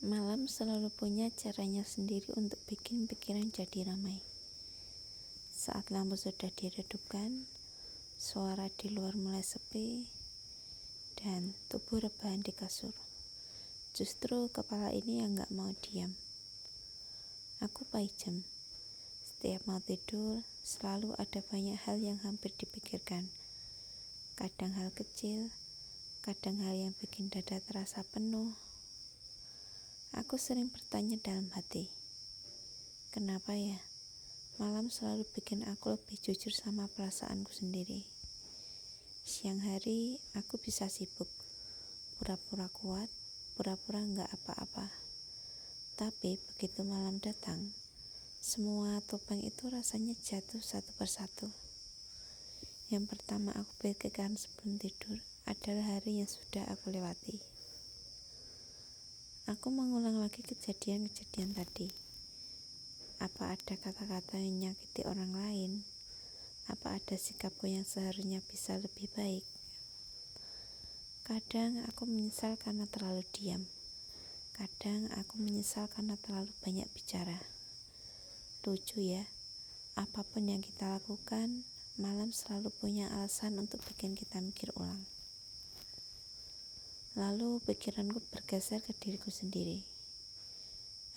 Malam selalu punya caranya sendiri untuk bikin pikiran jadi ramai. Saat lampu sudah diredupkan, suara di luar mulai sepi, dan tubuh rebahan di kasur. Justru kepala ini yang gak mau diam. Aku Paijem. Setiap mau tidur, selalu ada banyak hal yang hampir dipikirkan. Kadang hal kecil, kadang hal yang bikin dada terasa penuh. Aku sering bertanya dalam hati, kenapa ya? Malam selalu bikin aku lebih jujur sama perasaanku sendiri. Siang hari aku bisa sibuk, pura-pura kuat, pura-pura nggak apa-apa. Tapi begitu malam datang, semua topeng itu rasanya jatuh satu persatu. Yang pertama aku pikirkan sebelum tidur adalah hari yang sudah aku lewati. Aku mengulang lagi kejadian-kejadian tadi. Apa ada kata-kata yang menyakiti orang lain? Apa ada sikapku yang seharusnya bisa lebih baik? Kadang aku menyesal karena terlalu diam. Kadang aku menyesal karena terlalu banyak bicara. Lucu ya, apapun yang kita lakukan, malam selalu punya alasan untuk bikin kita mikir ulang. Lalu pikiranku bergeser ke diriku sendiri.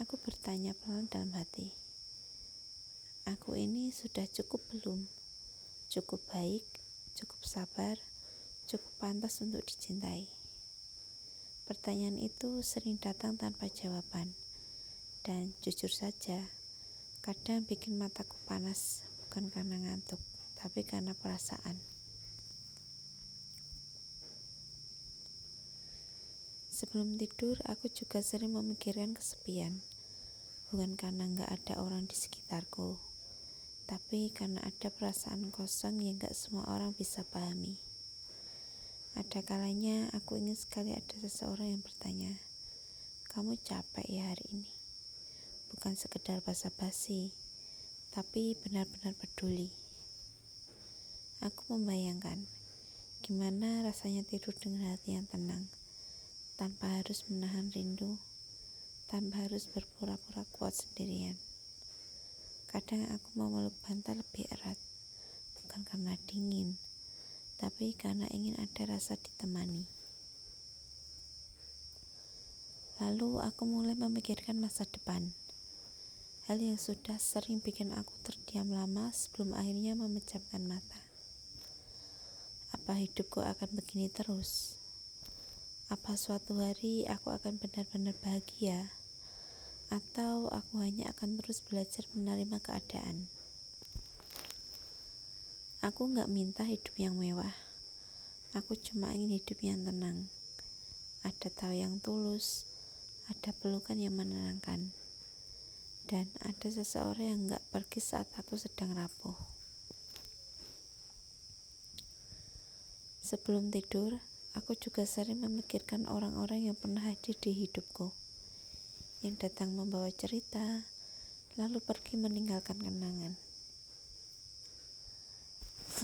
Aku bertanya pelan dalam hati. Aku ini sudah cukup belum? Cukup baik, cukup sabar, cukup pantas untuk dicintai. Pertanyaan itu sering datang tanpa jawaban. Dan jujur saja, kadang bikin mataku panas, bukan karena ngantuk, tapi karena perasaan. Sebelum tidur, aku juga sering memikirkan kesepian. Bukan karena gak ada orang di sekitarku, tapi karena ada perasaan kosong yang gak semua orang bisa pahami. Ada kalanya aku ingin sekali ada seseorang yang bertanya, kamu capek ya hari ini? Bukan sekedar basa-basi, tapi benar-benar peduli. Aku membayangkan gimana rasanya tidur dengan hati yang tenang, tanpa harus menahan rindu, tanpa harus berpura-pura kuat sendirian. Kadang aku mau meluk bantal lebih erat, bukan karena dingin, tapi karena ingin ada rasa ditemani. Lalu aku mulai memikirkan masa depan, hal yang sudah sering bikin aku terdiam lama sebelum akhirnya memejamkan mata. Apa hidupku akan begini terus? Apa suatu hari aku akan benar-benar bahagia? Atau aku hanya akan terus belajar menerima keadaan? Aku gak minta hidup yang mewah. Aku cuma ingin hidup yang tenang. Ada tawa yang tulus, ada pelukan yang menenangkan, dan ada seseorang yang gak pergi saat aku sedang rapuh. Sebelum tidur, aku juga sering memikirkan orang-orang yang pernah hadir di hidupku, yang datang membawa cerita, lalu pergi meninggalkan kenangan.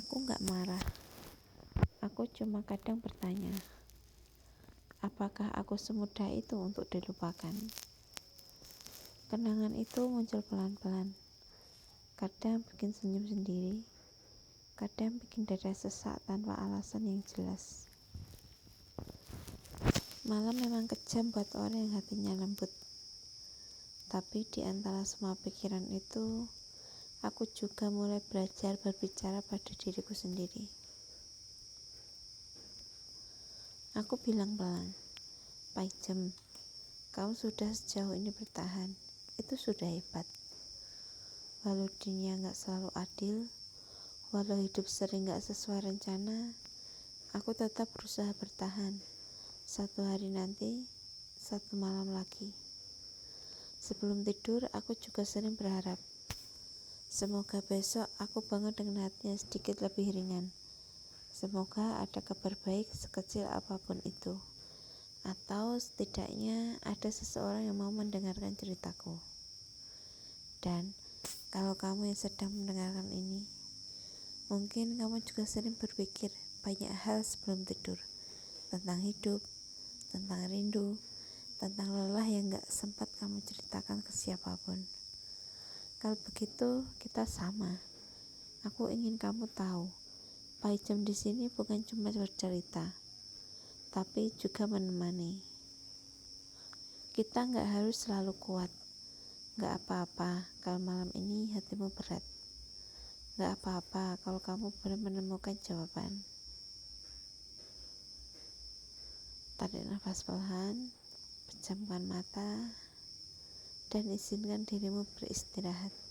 Aku gak marah, aku cuma kadang bertanya, apakah aku semudah itu untuk dilupakan? Kenangan itu muncul pelan-pelan, kadang bikin senyum sendiri, kadang bikin dada sesak tanpa alasan yang jelas. Malam memang kejam buat orang yang hatinya lembut. Tapi di antara semua pikiran itu, aku juga mulai belajar berbicara pada diriku sendiri. Aku bilang pelan, Paijem, kamu sudah sejauh ini bertahan, itu sudah hebat. Walau dunia gak selalu adil, walau hidup sering gak sesuai rencana, aku tetap berusaha bertahan. Satu hari nanti, satu malam lagi. Sebelum tidur, aku juga sering berharap, semoga besok aku bangun dengan hati yang sedikit lebih ringan. Semoga ada kabar baik sekecil apapun itu. Atau setidaknya ada seseorang yang mau mendengarkan ceritaku. Dan kalau kamu yang sedang mendengarkan ini, mungkin kamu juga sering berpikir banyak hal sebelum tidur. Tentang hidup, tentang rindu, tentang lelah yang gak sempat kamu ceritakan ke siapapun. Kalau begitu, kita sama. Aku ingin kamu tahu, Paijem di sini bukan cuma bercerita, tapi juga menemani. Kita gak harus selalu kuat. Gak apa-apa kalau malam ini hatimu berat. Gak apa-apa kalau kamu belum menemukan jawaban. Tarik nafas pelan, pejamkan mata, dan izinkan dirimu beristirahat.